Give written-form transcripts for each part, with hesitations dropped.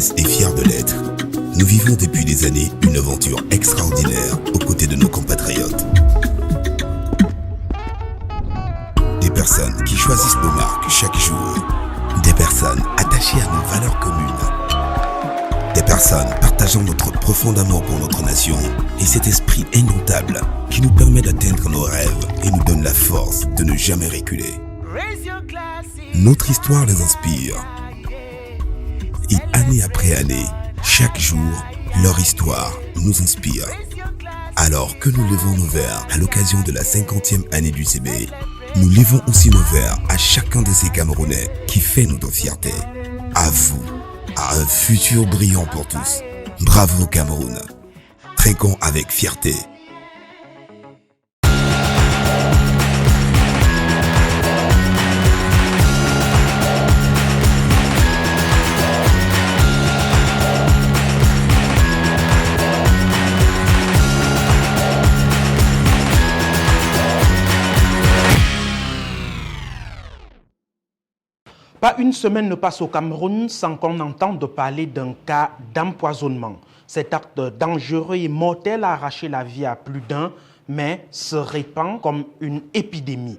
l'aise et fier de l'être. Nous vivons depuis des années une aventure extraordinaire aux côtés de nos compatriotes. Des personnes qui choisissent nos marques chaque jour. Des personnes attachées à nos valeurs communes. Des personnes partageant notre profond amour pour notre nation et cet esprit indomptable qui nous permet d'atteindre nos rêves et nous donne la force de ne jamais reculer. Notre histoire les inspire. Et année après année, chaque jour, leur histoire nous inspire. Alors que nous levons nos verres à l'occasion de la 50e année du CB, nous levons aussi nos verres à chacun de ces Camerounais qui fait notre fierté. À vous, à un futur brillant pour tous. Bravo Cameroun. Trinquons avec fierté. Pas une semaine ne passe au Cameroun sans qu'on entende parler d'un cas d'empoisonnement. Cet acte dangereux et mortel a arraché la vie à plus d'un, mais se répand comme une épidémie.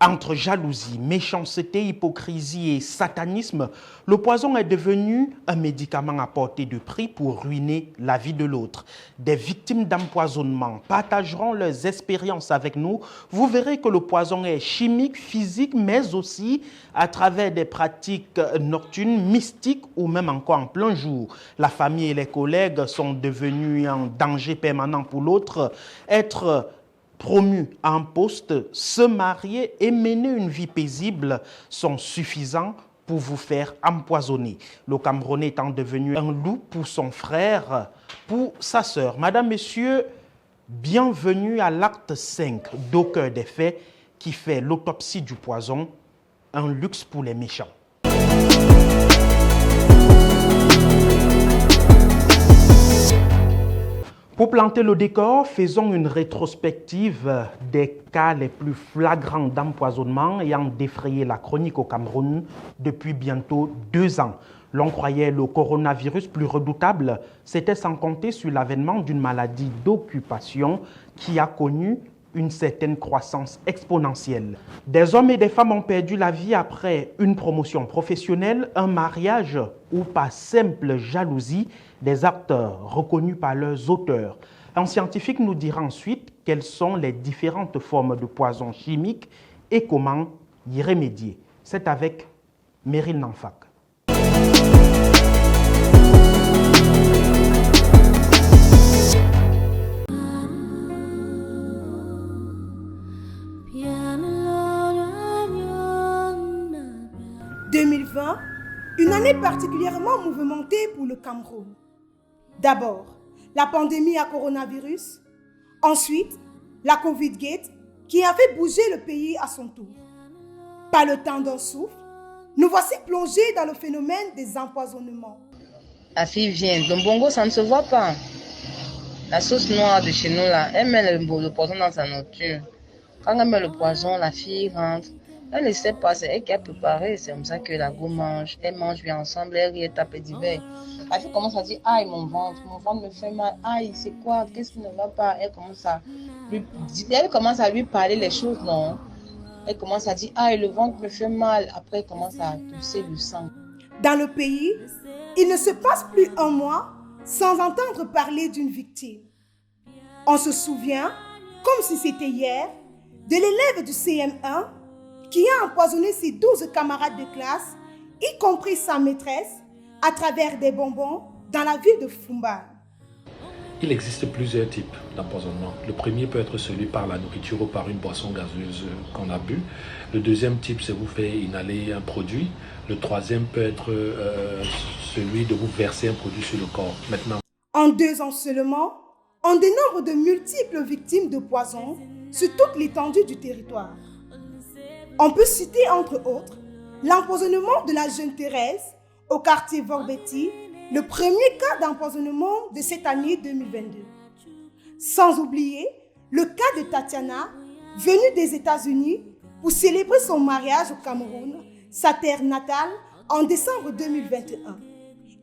Entre jalousie, méchanceté, hypocrisie et satanisme, le poison est devenu un médicament à portée de prix pour ruiner la vie de l'autre. Des victimes d'empoisonnement partageront leurs expériences avec nous. Vous verrez que le poison est chimique, physique, mais aussi à travers des pratiques nocturnes, mystiques ou même encore en plein jour. La famille et les collègues sont devenus un danger permanent pour l'autre. Être promu à un poste, se marier et mener une vie paisible sont suffisants pour vous faire empoisonner. Le Camerounais étant devenu un loup pour son frère, pour sa sœur. Madame, Messieurs, bienvenue à l'acte 5 d'Au cœur des faits qui fait l'autopsie du poison, un luxe pour les méchants. Pour planter le décor, faisons une rétrospective des cas les plus flagrants d'empoisonnement ayant défrayé la chronique au Cameroun depuis bientôt 2 ans. L'on croyait le coronavirus plus redoutable, c'était sans compter sur l'avènement d'une maladie d'occupation qui a connu une certaine croissance exponentielle. Des hommes et des femmes ont perdu la vie après une promotion professionnelle, un mariage ou par simple jalousie, des acteurs reconnus par leurs auteurs. Un scientifique nous dira ensuite quelles sont les différentes formes de poison chimiques et comment y remédier. C'est avec Meryl Nanfak. Une année particulièrement mouvementée pour le Cameroun. D'abord, la pandémie à coronavirus. Ensuite, la Covid-Gate qui a fait bouger le pays à son tour. Par le temps d'un souffle, nous voici plongés dans le phénomène des empoisonnements. La fille vient. Dans Bongo, ça ne se voit pas. La sauce noire de chez nous, là, elle met le poison dans sa nourriture. Quand elle met le poison, la fille rentre. Elle ne sait pas, c'est elle qui a préparé. C'est comme ça que la go mange. Elle mange bien ensemble, elle rit, elle tape divers. La fille commence à dire, aïe, mon ventre me fait mal. Aïe, c'est quoi? Qu'est-ce qui ne va pas? Elle commence à lui parler les choses, non? Elle commence à dire, aïe, le ventre me fait mal. Après, elle commence à tousser du sang. Dans le pays, il ne se passe plus un mois sans entendre parler d'une victime. On se souvient, comme si c'était hier, de l'élève du CM1 qui a empoisonné ses 12 camarades de classe, y compris sa maîtresse, à travers des bonbons dans la ville de Fumba. Il existe plusieurs types d'empoisonnement. Le premier peut être celui par la nourriture ou par une boisson gazeuse qu'on a bu. Le deuxième type, c'est vous faire inhaler un produit. Le troisième peut être celui de vous verser un produit sur le corps. Maintenant, en 2 ans seulement, on dénombre de multiples victimes de poison sur toute l'étendue du territoire. On peut citer entre autres l'empoisonnement de la jeune Thérèse au quartier Vorbetti, le premier cas d'empoisonnement de cette année 2022. Sans oublier le cas de Tatiana, venue des États-Unis pour célébrer son mariage au Cameroun, sa terre natale, en décembre 2021.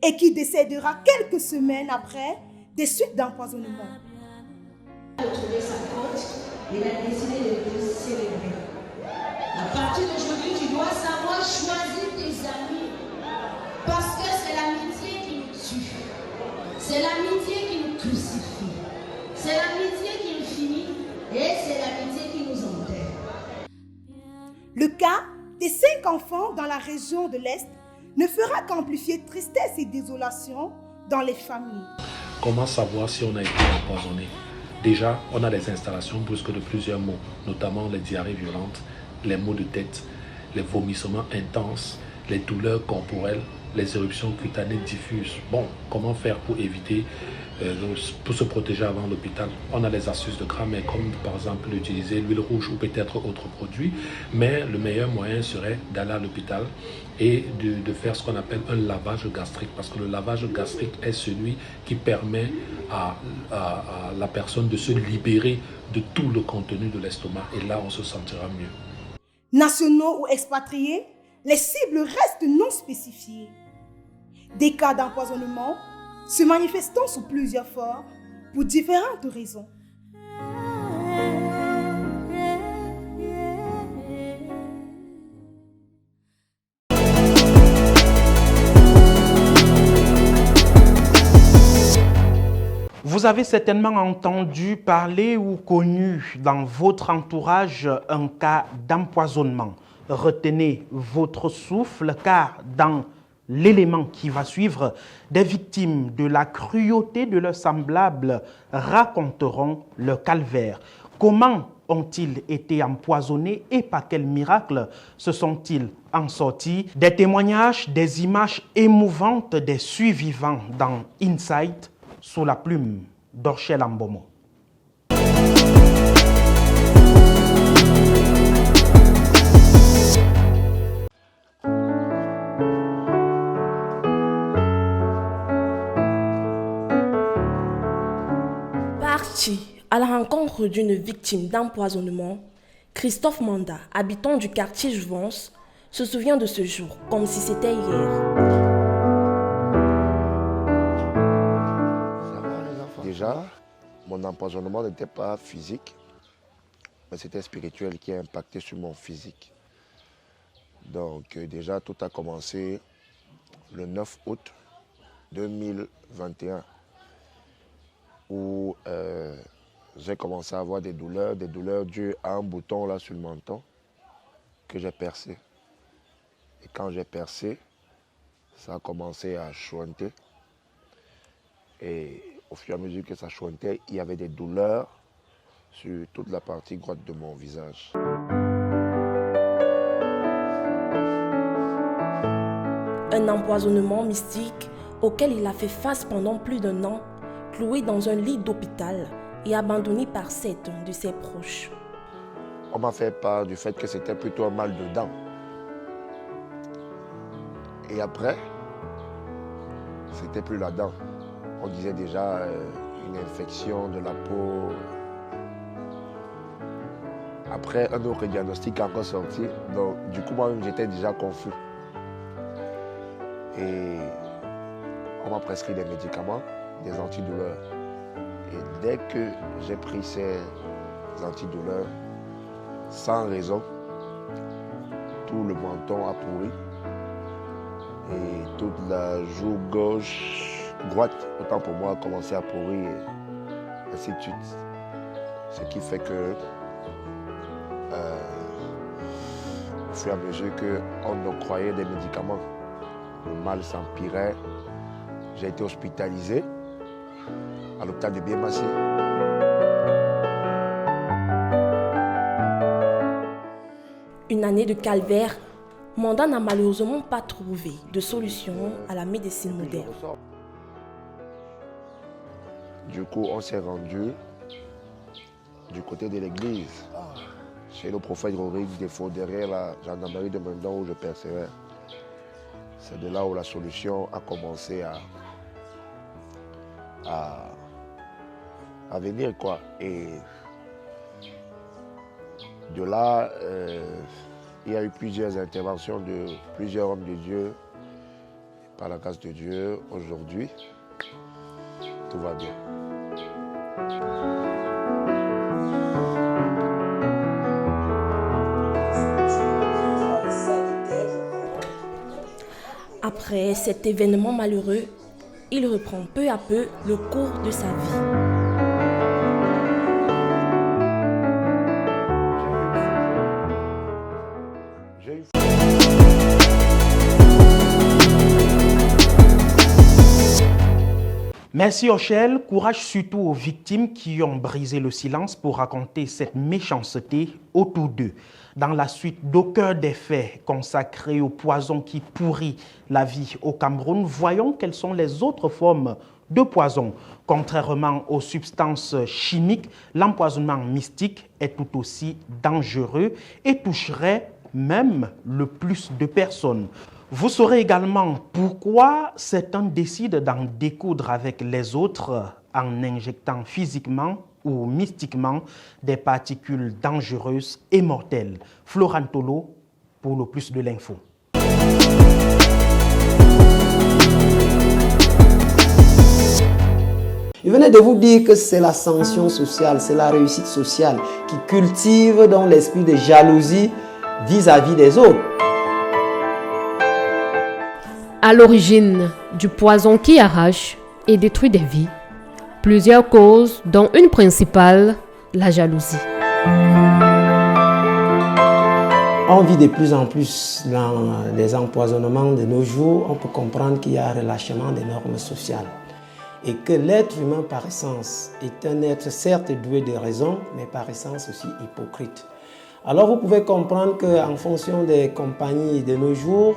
et qui décédera quelques semaines après des suites d'empoisonnement. Il a retrouvé sa faute, il a décidé de te célébrer. À partir d'aujourd'hui, tu dois savoir choisir tes amis. Parce que c'est l'amitié qui nous tue. C'est l'amitié qui nous crucifie. C'est l'amitié qui nous finit. Et c'est l'amitié qui nous enterre. Le cas des 5 enfants dans la région de l'Est ne fera qu'amplifier tristesse et désolation dans les familles. Comment savoir si on a été empoisonné? Déjà, on a des installations brusques de plusieurs maux, notamment les diarrhées violentes, les maux de tête, les vomissements intenses, les douleurs corporelles, les éruptions cutanées diffuses. Bon, comment faire pour éviter, pour se protéger avant l'hôpital? On a les astuces de grammaire, comme par exemple utiliser l'huile rouge ou peut-être autres produits, mais le meilleur moyen serait d'aller à l'hôpital et de faire ce qu'on appelle un lavage gastrique, parce que le lavage gastrique est celui qui permet à la personne de se libérer de tout le contenu de l'estomac, et là on se sentira mieux. Nationaux ou expatriés, les cibles restent non spécifiées. Des cas d'empoisonnement se manifestant sous plusieurs formes pour différentes raisons. Vous avez certainement entendu parler ou connu dans votre entourage un cas d'empoisonnement. Retenez votre souffle car dans l'élément qui va suivre, des victimes de la cruauté de leurs semblables raconteront leur calvaire. Comment ont-ils été empoisonnés et par quel miracle se sont-ils en sortis? Des témoignages, des images émouvantes des survivants dans Insight sous la plume d'Orchel Ambomo. Parti à la rencontre d'une victime d'empoisonnement, Christophe Manda, habitant du quartier Jouvence, se souvient de ce jour comme si c'était hier. Déjà, mon empoisonnement n'était pas physique, mais c'était spirituel qui a impacté sur mon physique. Donc déjà, tout a commencé le 9 août 2021, où j'ai commencé à avoir des douleurs dues à un bouton là sur le menton que j'ai percé. Et quand j'ai percé, ça a commencé à chointer. Et au fur et à mesure que ça chointait, il y avait des douleurs sur toute la partie droite de mon visage. Un empoisonnement mystique auquel il a fait face pendant plus d'1 an, cloué dans un lit d'hôpital et abandonné par 7 de ses proches. On m'a fait part du fait que c'était plutôt un mal de dents. Et après, c'était plus la dent. On disait déjà une infection de la peau. Après, un autre diagnostic est encore sorti. Donc, du coup, moi-même, j'étais déjà confus. Et on m'a prescrit des médicaments, des antidouleurs. Et dès que j'ai pris ces antidouleurs, sans raison, tout le menton a pourri. Et toute la joue gauche, droite, autant pour moi, a commencé à pourrir, et ainsi de suite. Ce qui fait que, au fur et à mesure qu'on octroyait des médicaments, le mal s'empirait. J'ai été hospitalisé à l'hôpital de Biémassé. Une année de calvaire, Manda n'a malheureusement pas trouvé de solution à la médecine moderne. Du coup, on s'est rendu du côté de l'église, chez le prophète Rodrigue Défaut, derrière la gendarmerie de Mendon où je persévère. C'est de là où la solution a commencé à venir, quoi. Et de là, il y a eu plusieurs interventions de plusieurs hommes de Dieu, par la grâce de Dieu, aujourd'hui, tout va bien. Après cet événement malheureux, il reprend peu à peu le cours de sa vie. Merci Ochel, courage surtout aux victimes qui ont brisé le silence pour raconter cette méchanceté autour d'eux. Dans la suite d'aucun des faits consacrés au poison qui pourrit la vie au Cameroun, voyons quelles sont les autres formes de poison. Contrairement aux substances chimiques, l'empoisonnement mystique est tout aussi dangereux et toucherait même le plus de personnes. Vous saurez également pourquoi certains décident d'en découdre avec les autres en injectant physiquement ou mystiquement des particules dangereuses et mortelles. Florent Tolo pour le plus de l'info. Je venais de vous dire que c'est l'ascension sociale, c'est la réussite sociale qui cultive dans l'esprit de jalousie vis-à-vis des autres. À l'origine du poison qui arrache et détruit des vies, plusieurs causes, dont une principale, la jalousie. On vit de plus en plus dans les empoisonnements de nos jours. On peut comprendre qu'il y a un relâchement des normes sociales et que l'être humain par essence est un être certes doué de raison, mais par essence aussi hypocrite. Alors vous pouvez comprendre qu'en fonction des compagnies de nos jours,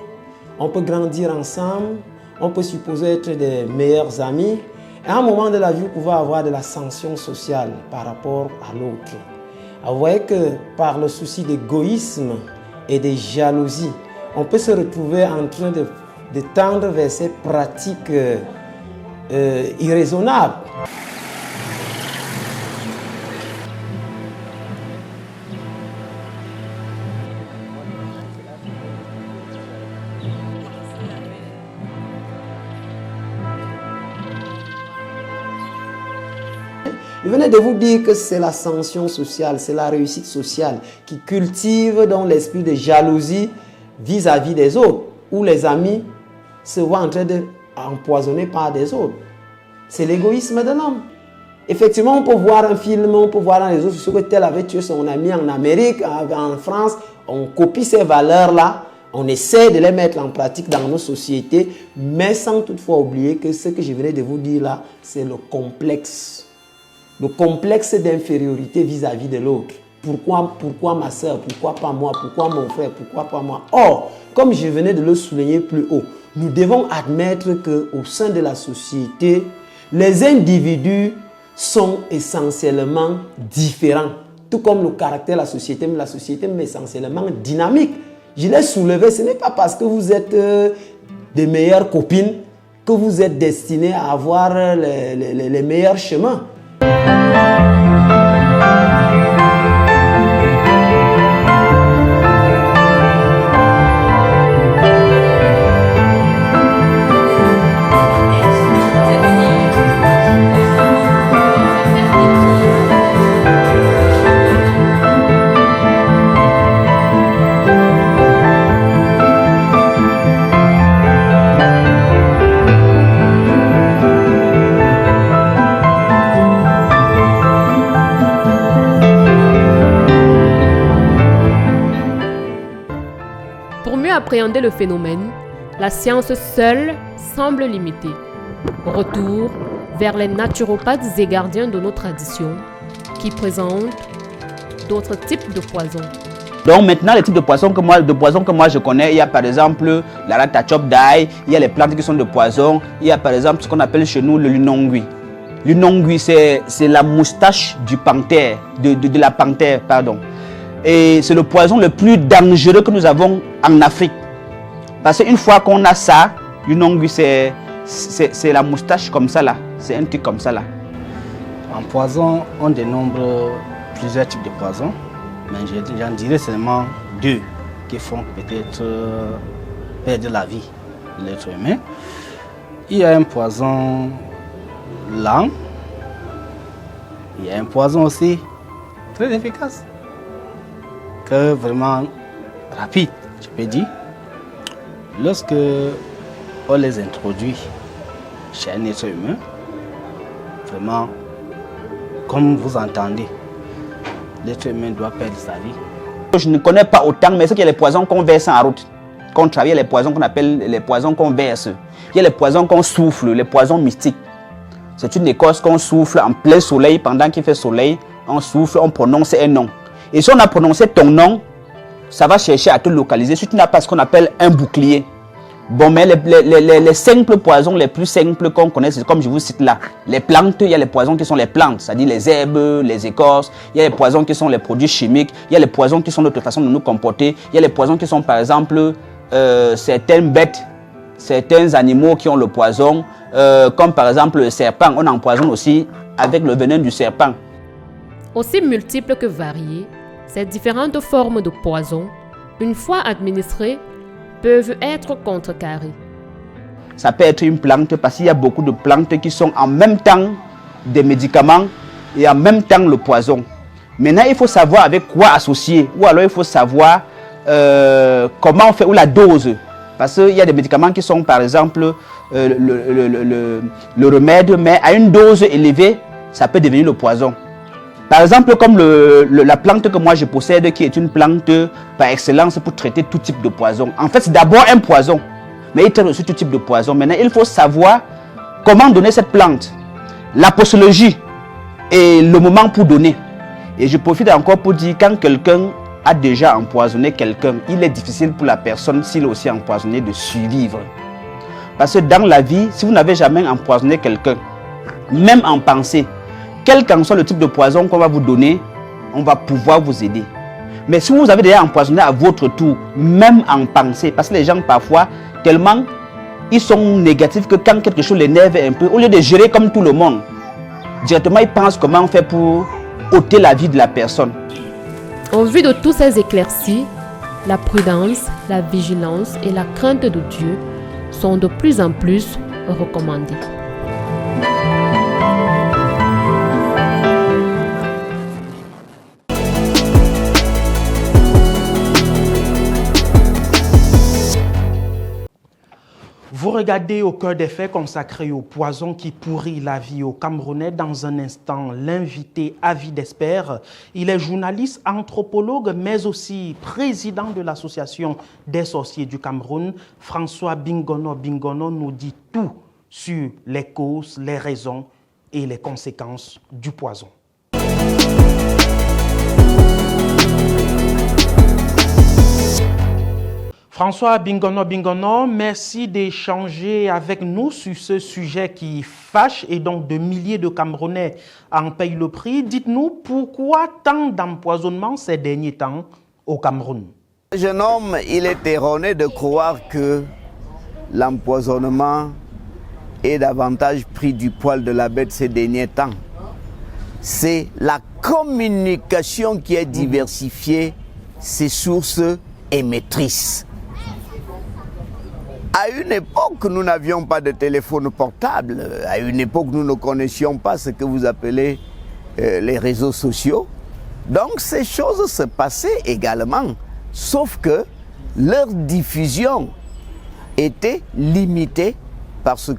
on peut grandir ensemble, on peut supposer être des meilleurs amis. Et à un moment de la vie, vous pouvez avoir de l'ascension sociale par rapport à l'autre. Vous voyez que par le souci d'égoïsme et de jalousie, on peut se retrouver en train de tendre vers ces pratiques irraisonnables. Je venais de vous dire que c'est l'ascension sociale, c'est la réussite sociale qui cultive dans l'esprit de jalousie vis-à-vis des autres, où les amis se voient en train d'empoisonner par des autres. C'est l'égoïsme de l'homme. Effectivement, on peut voir un film, on peut voir dans les réseaux sociaux que tel avait tué son ami en Amérique, en France. On copie ces valeurs-là, on essaie de les mettre en pratique dans nos sociétés, mais sans toutefois oublier que ce que je venais de vous dire là, c'est le complexe. Le complexe d'infériorité vis-à-vis de l'autre. Pourquoi ma soeur? Pourquoi pas moi? Pourquoi mon frère? Pourquoi pas moi? Or, comme je venais de le souligner plus haut, nous devons admettre qu'au sein de la société, les individus sont essentiellement différents. Tout comme le caractère de la société, mais la société est essentiellement dynamique. Je l'ai soulevé, ce n'est pas parce que vous êtes des meilleures copines que vous êtes destinés à avoir les meilleurs chemins. Appréhender le phénomène, la science seule semble limitée. Retour vers les naturopathes et gardiens de nos traditions qui présentent d'autres types de poisons. Donc maintenant, les types de poissons que moi je connais, il y a par exemple la ratachop d'ail, il y a les plantes qui sont de poison, il y a par exemple ce qu'on appelle chez nous le lunongui. Lunongui, c'est la moustache du panthère, de la panthère, pardon. Et c'est le poison le plus dangereux que nous avons en Afrique. Parce qu'une fois qu'on a ça, lunongui, c'est la moustache comme ça là. C'est un truc comme ça là. En poison, on dénombre plusieurs types de poisons. Mais j'en dirais seulement deux qui font peut-être perdre la vie. de l'être humain. Il y a un poison lent, il y a un poison aussi très efficace, que vraiment rapide, je peux dire. Lorsque on les introduit chez un être humain, vraiment, comme vous entendez, l'être humain doit perdre sa vie. Je ne connais pas autant, mais c'est qu'il y a les poisons qu'on verse en route. Qu'on travaille, les poisons qu'on appelle les poisons qu'on verse. Il y a les poisons qu'on souffle, les poisons mystiques. C'est une écorce qu'on souffle en plein soleil, pendant qu'il fait soleil, on souffle, on prononce un nom. Et si on a prononcé ton nom, ça va chercher à te localiser. Si tu n'as pas ce qu'on appelle un bouclier. Bon, mais les simples poisons les plus simples qu'on connaît, c'est comme je vous cite là. Les plantes, il y a les poisons qui sont les plantes, c'est-à-dire les herbes, les écorces. Il y a les poisons qui sont les produits chimiques. Il y a les poisons qui sont notre façon de nous comporter. Il y a les poisons qui sont, par exemple, certaines bêtes, certains animaux qui ont le poison, comme par exemple le serpent. On empoisonne aussi avec le venin du serpent. Aussi multiples que variées, ces différentes formes de poison, une fois administrées, peuvent être contrecarrées. Ça peut être une plante parce qu'il y a beaucoup de plantes qui sont en même temps des médicaments et en même temps le poison. Maintenant, il faut savoir avec quoi associer, ou alors il faut savoir comment on fait, ou la dose. Parce qu'il y a des médicaments qui sont par exemple le remède, mais à une dose élevée, ça peut devenir le poison. Par exemple, comme la plante que moi je possède, qui est une plante par excellence pour traiter tout type de poison. En fait, c'est d'abord un poison, mais il traite aussi tout type de poison. Maintenant, il faut savoir comment donner cette plante, la posologie et le moment pour donner. Et je profite encore pour dire, quand quelqu'un a déjà empoisonné quelqu'un, il est difficile pour la personne, s'il est aussi empoisonné, de survivre. Parce que dans la vie, si vous n'avez jamais empoisonné quelqu'un, même en pensée, quel qu'en soit le type de poison qu'on va vous donner, on va pouvoir vous aider. Mais si vous avez déjà empoisonné à votre tour, même en pensée, parce que les gens parfois, tellement, ils sont négatifs que quand quelque chose les énerve un peu, au lieu de gérer comme tout le monde, directement ils pensent comment on fait pour ôter la vie de la personne. En vue de tous ces éclaircies, la prudence, la vigilance et la crainte de Dieu sont de plus en plus recommandées. Vous regardez Au cœur des faits consacré au poison qui pourrit la vie aux Camerounais. Dans un instant, l'invité Avis d'Espère. Il est journaliste, anthropologue, mais aussi président de l'association des sorciers du Cameroun. François Bingono nous dit tout sur les causes, les raisons et les conséquences du poison. François Bingono, merci d'échanger avec nous sur ce sujet qui fâche et donc de milliers de Camerounais en payent le prix. Dites-nous pourquoi tant d'empoisonnement ces derniers temps au Cameroun? Le jeune homme, il est erroné de croire que l'empoisonnement est davantage pris du poil de la bête ces derniers temps. C'est la communication qui est diversifiée, ses sources émettrices. À une époque, nous n'avions pas de téléphone portable. À une époque, nous ne connaissions pas ce que vous appelez les réseaux sociaux. Donc, ces choses se passaient également, sauf que leur diffusion était limitée parce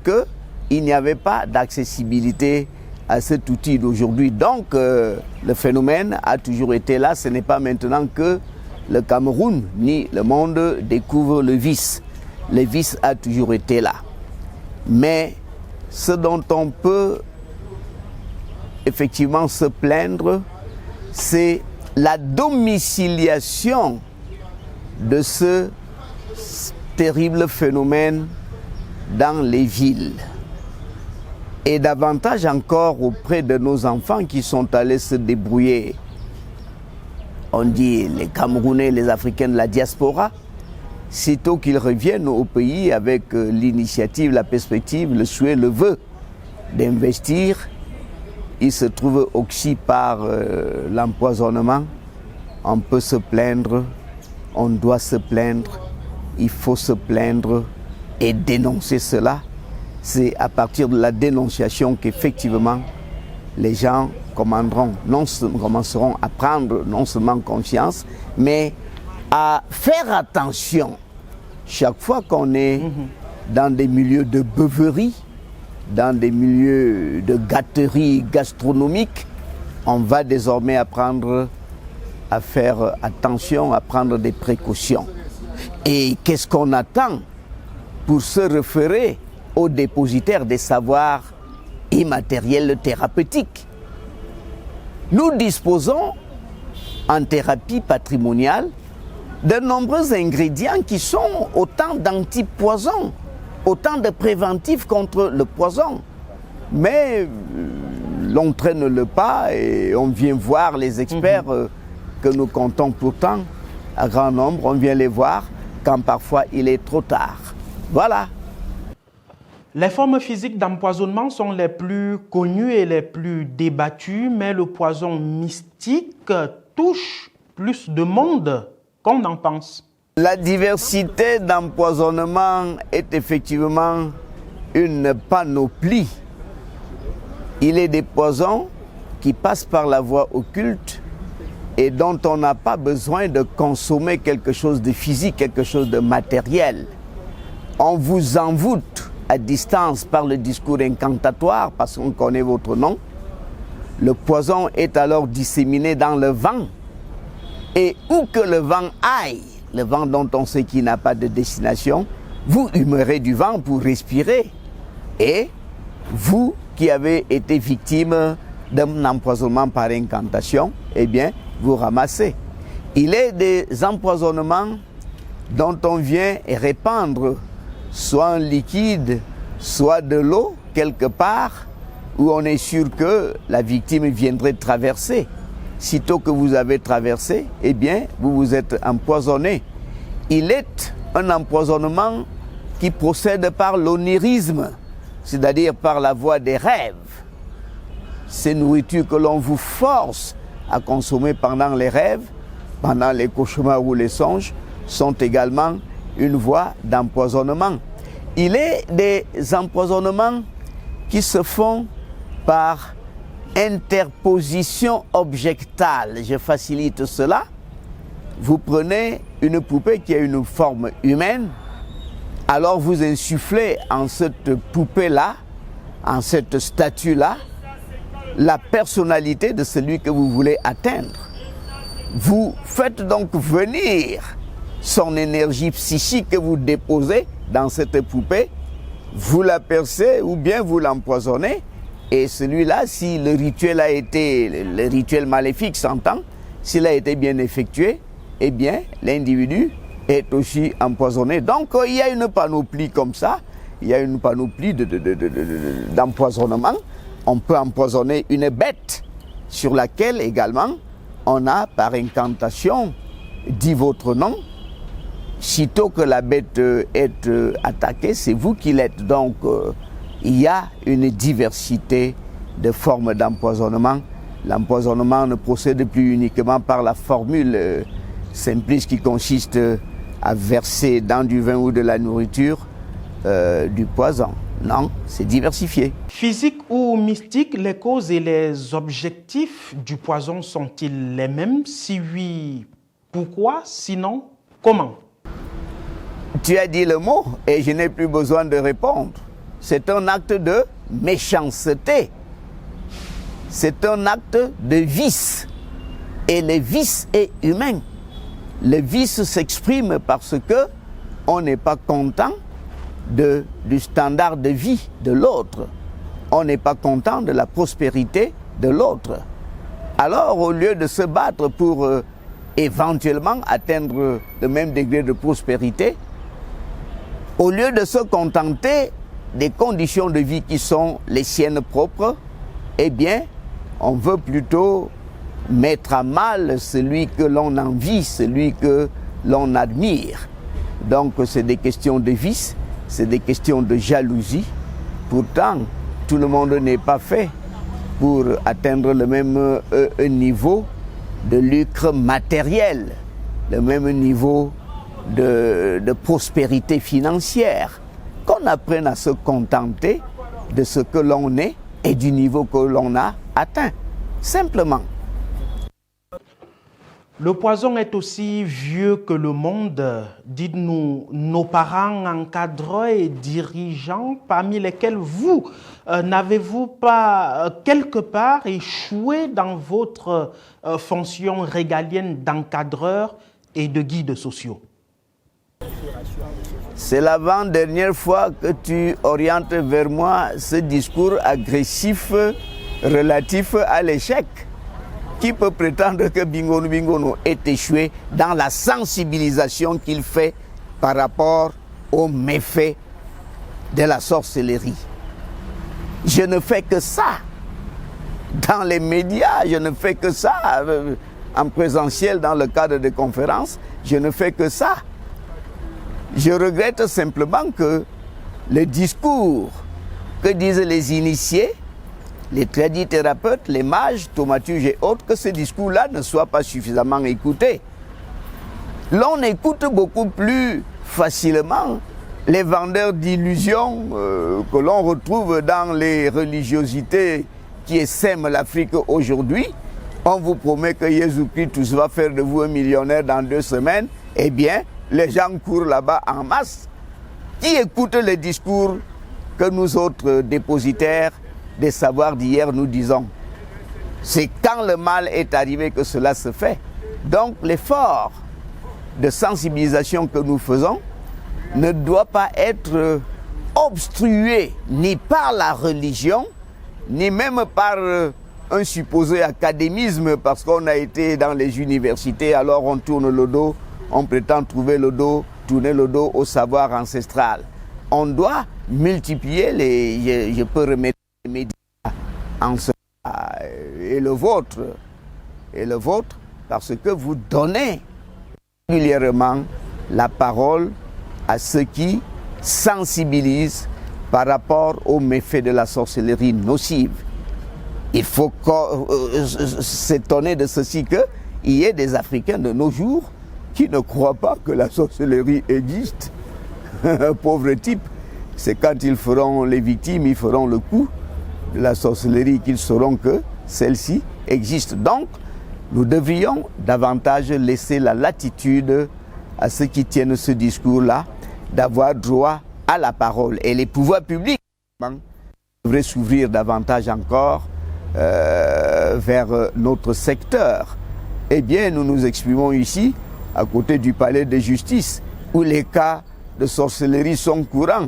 qu'il n'y avait pas d'accessibilité à cet outil d'aujourd'hui. Donc, le phénomène a toujours été là. Ce n'est pas maintenant que le Cameroun ni le monde découvre le vice. Le vice a toujours été là. Mais ce dont on peut effectivement se plaindre, c'est la domiciliation de ce terrible phénomène dans les villes. Et davantage encore auprès de nos enfants qui sont allés se débrouiller. On dit les Camerounais, les Africains de la diaspora. Sitôt qu'ils reviennent au pays avec l'initiative, la perspective, le souhait, le vœu d'investir, ils se trouvent oxy par l'empoisonnement. On peut se plaindre, on doit se plaindre, il faut se plaindre, et dénoncer cela. C'est à partir de la dénonciation qu'effectivement les gens commenceront à prendre non seulement conscience, mais à faire attention chaque fois qu'on est dans des milieux de beuverie, dans des milieux de gâterie gastronomique. On va désormais apprendre à faire attention, à prendre des précautions. Et qu'est-ce qu'on attend pour se référer aux dépositaires des savoirs immatériels thérapeutiques? Nous disposons en thérapie patrimoniale de nombreux ingrédients qui sont autant d'antipoisons, autant de préventifs contre le poison. Mais l'on traîne le pas et on vient voir les experts que nous comptons pourtant à grand nombre, on vient les voir quand parfois il est trop tard. Voilà. Les formes physiques d'empoisonnement sont les plus connues et les plus débattues, mais le poison mystique touche plus de monde qu'on en pense. La diversité d'empoisonnement est effectivement une panoplie. Il est des poisons qui passent par la voie occulte et dont on n'a pas besoin de consommer quelque chose de physique, quelque chose de matériel. On vous envoûte à distance par le discours incantatoire parce qu'on connaît votre nom. Le poison est alors disséminé dans le vent. Et où que le vent aille, le vent dont on sait qu'il n'a pas de destination, vous humerez du vent pour respirer. Et vous qui avez été victime d'un empoisonnement par incantation, eh bien, vous ramassez. Il est des empoisonnements dont on vient répandre soit un liquide, soit de l'eau, quelque part, où on est sûr que la victime viendrait traverser. Sitôt que vous avez traversé, eh bien, vous vous êtes empoisonné. Il est un empoisonnement qui procède par l'onirisme, c'est-à-dire par la voie des rêves. Ces nourritures que l'on vous force à consommer pendant les rêves, pendant les cauchemars ou les songes, sont également une voie d'empoisonnement. Il est des empoisonnements qui se font par interposition objectale. Je facilite cela. Vous prenez une poupée qui a une forme humaine, alors vous insufflez en cette poupée-là, en cette statue-là, la personnalité de celui que vous voulez atteindre. Vous faites donc venir son énergie psychique que vous déposez dans cette poupée, vous la percez ou bien vous l'empoisonnez, et celui-là, si le rituel a été, le rituel maléfique s'entend, s'il a été bien effectué, eh bien, l'individu est aussi empoisonné. Donc, il y a une panoplie comme ça, il y a une panoplie d'empoisonnement. On peut empoisonner une bête sur laquelle également on a par incantation dit votre nom. Sitôt que la bête est attaquée, c'est vous qui l'êtes. Donc il y a une diversité de formes d'empoisonnement. L'empoisonnement ne procède plus uniquement par la formule simpliste qui consiste à verser dans du vin ou de la nourriture du poison. Non, c'est diversifié. Physique ou mystique, les causes et les objectifs du poison sont-ils les mêmes? Si oui, pourquoi? Sinon, comment? Tu as dit le mot et je n'ai plus besoin de répondre. C'est un acte de méchanceté. C'est un acte de vice. Et le vice est humain. Le vice s'exprime parce que on n'est pas content du standard de vie de l'autre. On n'est pas content de la prospérité de l'autre. Alors, au lieu de se battre pour éventuellement atteindre le même degré de prospérité, au lieu de se contenter des conditions de vie qui sont les siennes propres, eh bien, on veut plutôt mettre à mal celui que l'on envie, celui que l'on admire. Donc, c'est des questions de vice, c'est des questions de jalousie. Pourtant, tout le monde n'est pas fait pour atteindre le même niveau de lucre matériel, le même niveau de prospérité financière. qu'on apprenne à se contenter de ce que l'on est et du niveau que l'on a atteint. Simplement. Le poison est aussi vieux que le monde. Dites-nous, nos parents, encadreurs et dirigeants, parmi lesquels vous, n'avez-vous pas quelque part échoué dans votre fonction régalienne d'encadreur et de guide sociaux? C'est l'avant-dernière fois que tu orientes vers moi ce discours agressif relatif à l'échec. Qui peut prétendre que Bingonou Bingonou est échoué dans la sensibilisation qu'il fait par rapport aux méfaits de la sorcellerie? Je ne fais que ça. Dans les médias, je ne fais que ça. En présentiel, dans le cadre de conférences, je ne fais que ça. Je regrette simplement que le discours que disent les initiés, les tradithérapeutes, les mages, thaumaturges et autres, que ce discours-là ne soit pas suffisamment écouté. L'on écoute beaucoup plus facilement les vendeurs d'illusions que l'on retrouve dans les religiosités qui essaiment l'Afrique aujourd'hui. On vous promet que Jésus-Christ va faire de vous un millionnaire dans 2 semaines. Eh bien, les gens courent là-bas en masse. Qui écoute les discours que nous autres dépositaires des savoirs d'hier nous disons? C'est quand le mal est arrivé que cela se fait. Donc l'effort de sensibilisation que nous faisons ne doit pas être obstrué ni par la religion, ni même par un supposé académisme, parce qu'on a été dans les universités, alors on tourne le dos, on prétend tourner le dos au savoir ancestral. On doit multiplier je peux remettre les médias en ce et le vôtre, parce que vous donnez régulièrement la parole à ceux qui sensibilisent par rapport aux méfaits de la sorcellerie nocive. Il faut s'étonner de ceci qu'il y ait des Africains de nos jours qui ne croient pas que la sorcellerie existe. Pauvre type, c'est quand ils feront les victimes, ils feront le coup de la sorcellerie qu'ils sauront que celle-ci existe. Donc, nous devrions davantage laisser la latitude à ceux qui tiennent ce discours-là d'avoir droit à la parole. Et les pouvoirs publics devraient s'ouvrir davantage encore vers notre secteur. Eh bien, nous nous exprimons ici, à côté du palais de justice, où les cas de sorcellerie sont courants.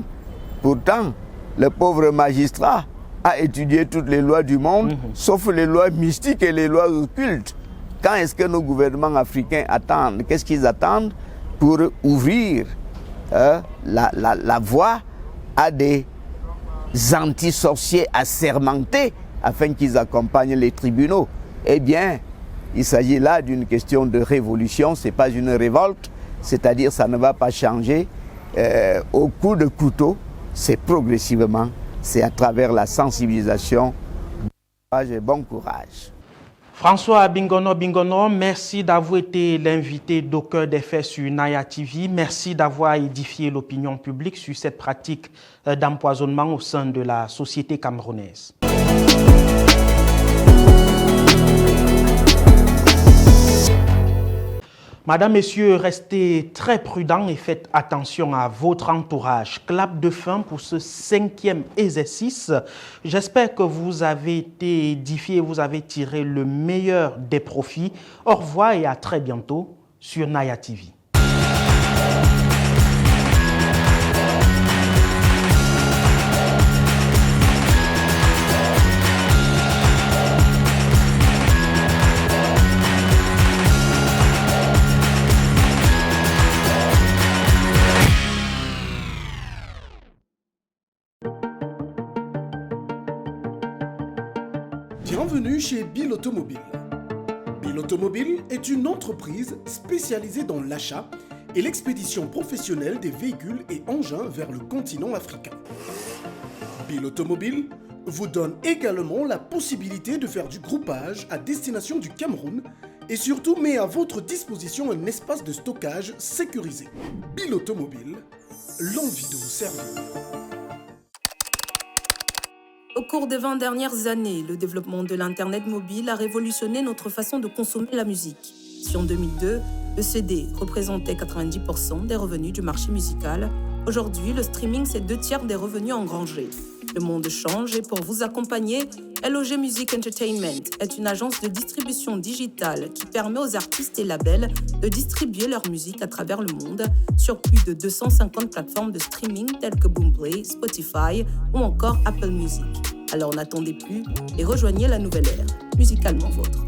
Pourtant, le pauvre magistrat a étudié toutes les lois du monde, sauf les lois mystiques et les lois occultes. Quand est-ce que nos gouvernements africains attendent? Qu'est-ce qu'ils attendent pour ouvrir la voie à des anti-sorciers assermentés afin qu'ils accompagnent les tribunaux? Eh bien, il s'agit là d'une question de révolution, ce n'est pas une révolte, c'est-à-dire ça ne va pas changer au coup de couteau, c'est progressivement, c'est à travers la sensibilisation. Bon courage. François Bingono, merci d'avoir été l'invité d'Au Cœur des Faits sur Naya TV. Merci d'avoir édifié l'opinion publique sur cette pratique d'empoisonnement au sein de la société camerounaise. Madame, Messieurs, restez très prudents et faites attention à votre entourage. Clap de fin pour ce 5e exercice. J'espère que vous avez été édifiés, vous avez tiré le meilleur des profits. Au revoir et à très bientôt sur Naya TV. Bienvenue chez Bill Automobile. Bill Automobile est une entreprise spécialisée dans l'achat et l'expédition professionnelle des véhicules et engins vers le continent africain. Bill Automobile vous donne également la possibilité de faire du groupage à destination du Cameroun et surtout met à votre disposition un espace de stockage sécurisé. Bill Automobile, l'envie de vous servir. Au cours des 20 dernières années, le développement de l'Internet mobile a révolutionné notre façon de consommer la musique. Si en 2002, le CD représentait 90% des revenus du marché musical, aujourd'hui, le streaming, c'est 2/3 des revenus engrangés. Le monde change et pour vous accompagner, LOG Music Entertainment est une agence de distribution digitale qui permet aux artistes et labels de distribuer leur musique à travers le monde sur plus de 250 plateformes de streaming telles que Boomplay, Spotify ou encore Apple Music. Alors n'attendez plus et rejoignez la nouvelle ère, musicalement vôtre.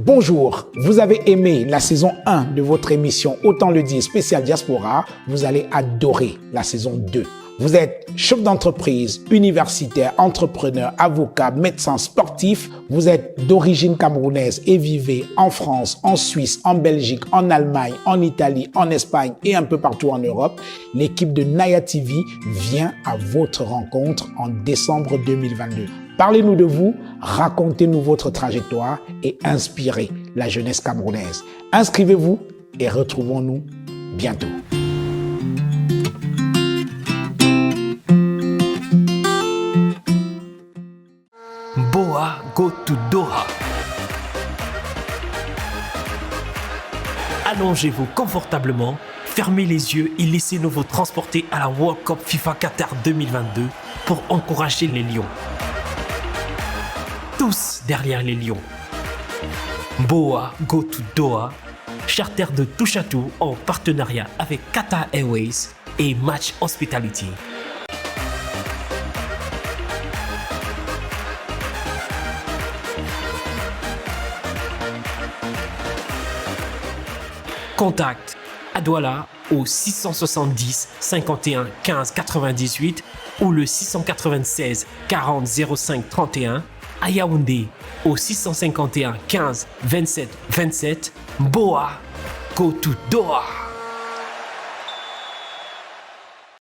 Bonjour, vous avez aimé la saison 1 de votre émission Autant le dire spécial Diaspora, vous allez adorer la saison 2. Vous êtes chef d'entreprise, universitaire, entrepreneur, avocat, médecin, sportif. Vous êtes d'origine camerounaise et vivez en France, en Suisse, en Belgique, en Allemagne, en Italie, en Espagne et un peu partout en Europe. L'équipe de Naya TV vient à votre rencontre en décembre 2022. Parlez-nous de vous, racontez-nous votre trajectoire et inspirez la jeunesse camerounaise. Inscrivez-vous et retrouvons-nous bientôt. Boa go to Doha. Allongez-vous confortablement, fermez les yeux et laissez-nous vous transporter à la World Cup FIFA Qatar 2022 pour encourager les Lions. Tous derrière les Lions. Boa go to Doha, charter de touche à tout en partenariat avec Qatar Airways et Match Hospitality. Contact à Douala au 670 51 15 98 ou le 696 40 05 31. À Yaoundé au 651 15 27 27. Boa go to Doha.